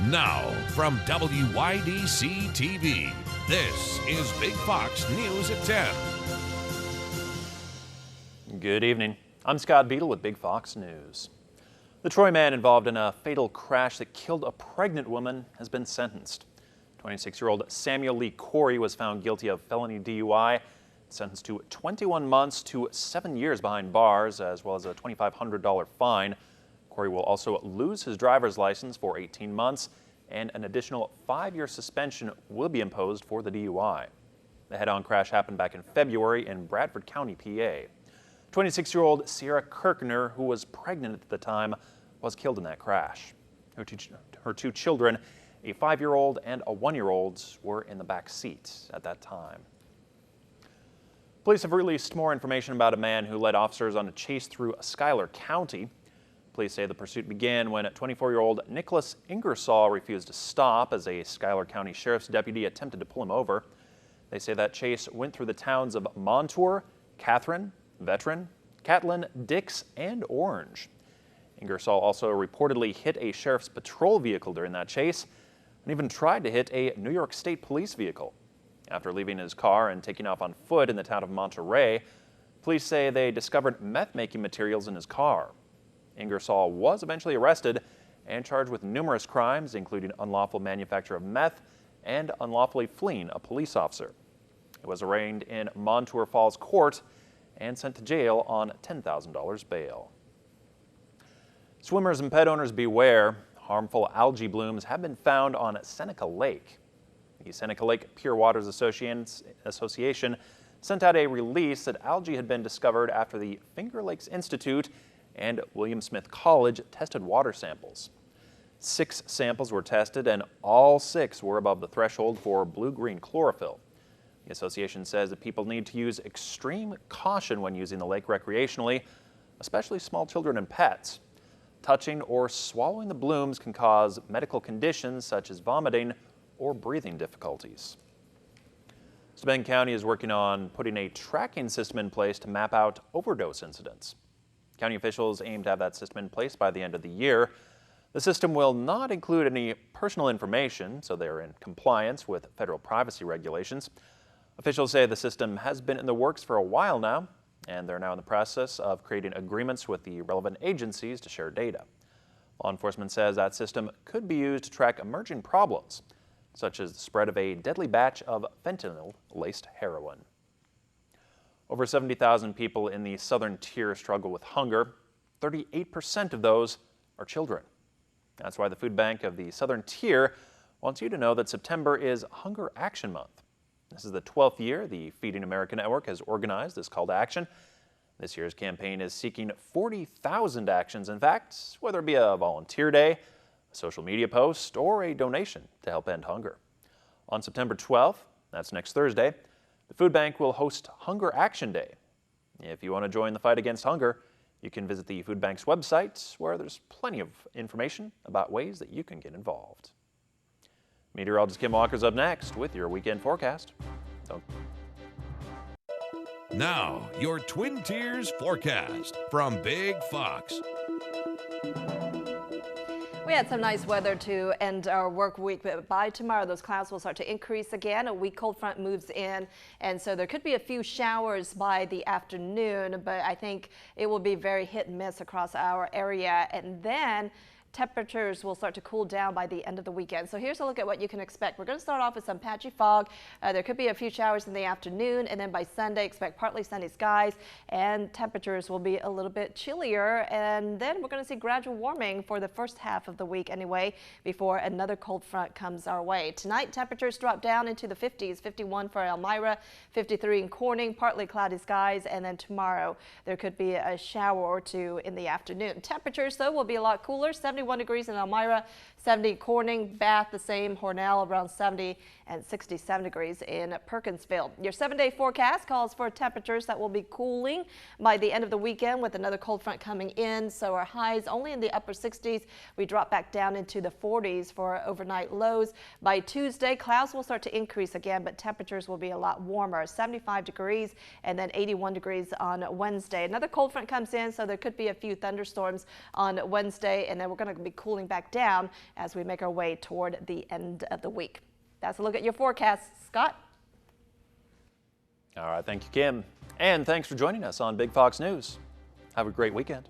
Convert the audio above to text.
Now, from WYDC TV, this is Big Fox News at 10. Good evening. I'm Scott Beadle with Big Fox News. The Troy man involved in a fatal crash that killed a pregnant woman has been sentenced. 26-year-old Samuel Lee Corey was found guilty of felony DUI, sentenced to 21 months to 7 years behind bars, as well as a $2,500 fine. Corey will also lose his driver's license for 18 months, and an additional 5-year suspension will be imposed for the DUI. The head-on crash happened back in February in Bradford County, PA. 26-year-old Sierra Kirkner, who was pregnant at the time, was killed in that crash. Her two children, a 5-year-old and a 1-year-old, were in the back seat at that time. Police have released more information about a man who led officers on a chase through Schuyler County. Police say the pursuit began when 24-year-old Nicholas Ingersoll refused to stop as a Schuyler County Sheriff's deputy attempted to pull him over. They say that chase went through the towns of Montour, Catherine, Veteran, Catlin, Dix, and Orange. Ingersoll also reportedly hit a sheriff's patrol vehicle during that chase and even tried to hit a New York State police vehicle. After leaving his car and taking off on foot in the town of Monterey, police say they discovered meth-making materials in his car. Ingersoll was eventually arrested and charged with numerous crimes, including unlawful manufacture of meth and unlawfully fleeing a police officer. He was arraigned in Montour Falls Court and sent to jail on $10,000 bail. Swimmers and pet owners beware. Harmful algae blooms have been found on Seneca Lake. The Seneca Lake Pure Waters Association sent out a release that algae had been discovered after the Finger Lakes Institute and William Smith College tested water samples. 6 samples were tested, and all 6 were above the threshold for blue-green chlorophyll. The association says that people need to use extreme caution when using the lake recreationally, especially small children and pets. Touching or swallowing the blooms can cause medical conditions such as vomiting or breathing difficulties. Bend County is working on putting a tracking system in place to map out overdose incidents. County officials aim to have that system in place by the end of the year. The system will not include any personal information, so they are in compliance with federal privacy regulations. Officials say the system has been in the works for a while now, and they're now in the process of creating agreements with the relevant agencies to share data. Law enforcement says that system could be used to track emerging problems, such as the spread of a deadly batch of fentanyl-laced heroin. Over 70,000 people in the southern tier struggle with hunger. 38% of those are children. That's why the Food Bank of the Southern Tier wants you to know that September is Hunger Action Month. This is the 12th year the Feeding America Network has organized this call to action. This year's campaign is seeking 40,000 actions. In fact, whether it be a volunteer day, a social media post, or a donation to help end hunger. On September 12th, that's next Thursday, the Food Bank will host Hunger Action Day. If you want to join the fight against hunger, you can visit the Food Bank's website, where there's plenty of information about ways that you can get involved. Meteorologist Kim Walker's up next with your weekend forecast. Now, your Twin Tiers forecast from Big Fox. We had some nice weather to end our work week, but by tomorrow those clouds will start to increase again. A weak cold front moves in, and so there could be a few showers by the afternoon, but I think it will be very hit and miss across our area. And then temperatures will start to cool down by the end of the weekend. So here's a look at what you can expect. We're going to start off with some patchy fog. There could be a few showers in the afternoon, and then by Sunday expect partly sunny skies, and temperatures will be a little bit chillier. And then we're going to see gradual warming for the first half of the week anyway, before another cold front comes our way. Tonight temperatures drop down into the 50s, 51 for Elmira, 53 in Corning, partly cloudy skies, and then tomorrow there could be a shower or two in the afternoon. Temperatures though will be a lot cooler, 71 degrees in Elmira, 70 Corning, Bath the same, Hornell around 70, and 67 degrees in Perkinsville. Your 7-day forecast calls for temperatures that will be cooling by the end of the weekend with another cold front coming in. So our highs only in the upper 60s. We drop back down into the 40s for overnight lows. By Tuesday, clouds will start to increase again, but temperatures will be a lot warmer, 75 degrees and then 81 degrees on Wednesday. Another cold front comes in, so there could be a few thunderstorms on Wednesday, and then we're going going to be cooling back down as we make our way toward the end of the week. That's a look at your forecast. Scott? All right, thank you, Kim. And thanks for joining us on Big Fox News. Have a great weekend.